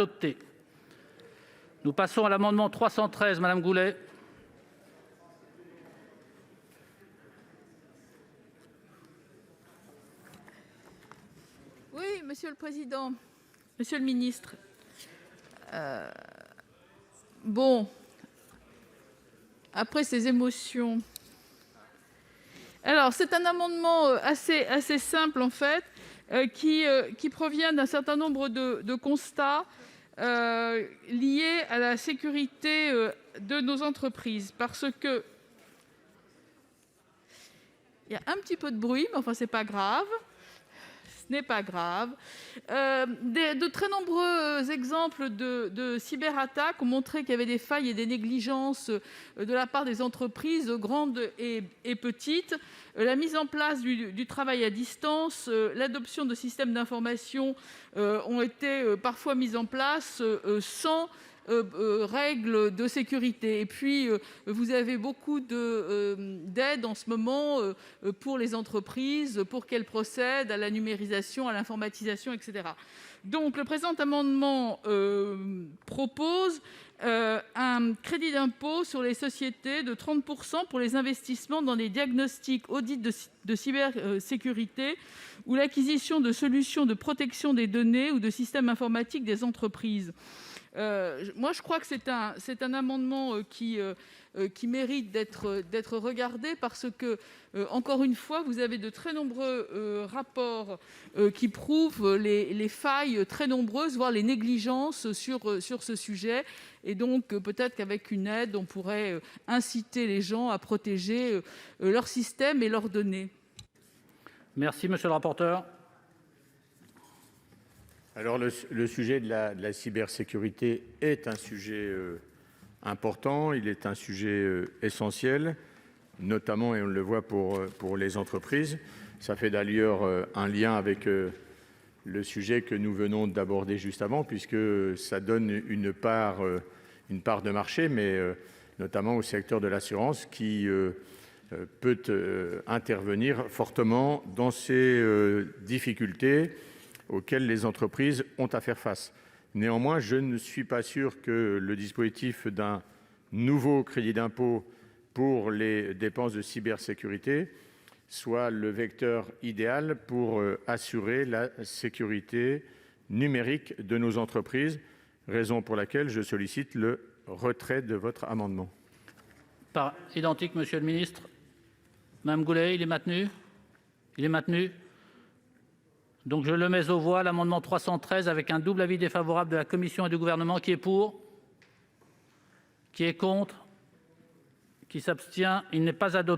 Adopté. Nous passons à l'amendement 313, Madame Goulet. Oui, Monsieur le Président, Monsieur le Ministre. Après ces émotions... Alors, c'est un amendement assez simple, en fait, qui provient d'un certain nombre de constats liés à la sécurité de nos entreprises. Parce que... Il y a un petit peu de bruit, mais enfin, c'est pas grave. Ce n'est pas grave. De très nombreux exemples de cyberattaques ont montré qu'il y avait des failles et des négligences de la part des entreprises, grandes et petites. La mise en place du travail à distance, l'adoption de systèmes d'information ont été parfois mises en place sans règles de sécurité. Et puis, vous avez beaucoup d'aides en ce moment pour les entreprises, pour qu'elles procèdent à la numérisation, à l'informatisation, etc. Donc, le présent amendement propose un crédit d'impôt sur les sociétés de 30 % pour les investissements dans les diagnostics audits de cybersécurité ou l'acquisition de solutions de protection des données ou de systèmes informatiques des entreprises. Moi, je crois que c'est un amendement qui mérite d'être regardé parce que, encore une fois, vous avez de très nombreux rapports qui prouvent les failles très nombreuses, voire les négligences sur ce sujet. Et donc, peut-être qu'avec une aide, on pourrait inciter les gens à protéger leur système et leurs données. Merci, monsieur le rapporteur. Alors, le sujet de la cybersécurité est un sujet important, il est un sujet essentiel, notamment, et on le voit, pour les entreprises. Ça fait d'ailleurs un lien avec le sujet que nous venons d'aborder juste avant, puisque ça donne une part de marché, mais notamment au secteur de l'assurance, qui peut intervenir fortement dans ces difficultés auxquelles les entreprises ont à faire face. Néanmoins, je ne suis pas sûr que le dispositif d'un nouveau crédit d'impôt pour les dépenses de cybersécurité soit le vecteur idéal pour assurer la sécurité numérique de nos entreprises, raison pour laquelle je sollicite le retrait de votre amendement. Par identique, monsieur le ministre. Madame Goulet, il est maintenu ? Il est maintenu. Donc je le mets aux voix, l'amendement 313, avec un double avis défavorable de la commission et du Gouvernement. Qui est pour ? Qui est contre ? Qui s'abstient ? Il n'est pas adopté.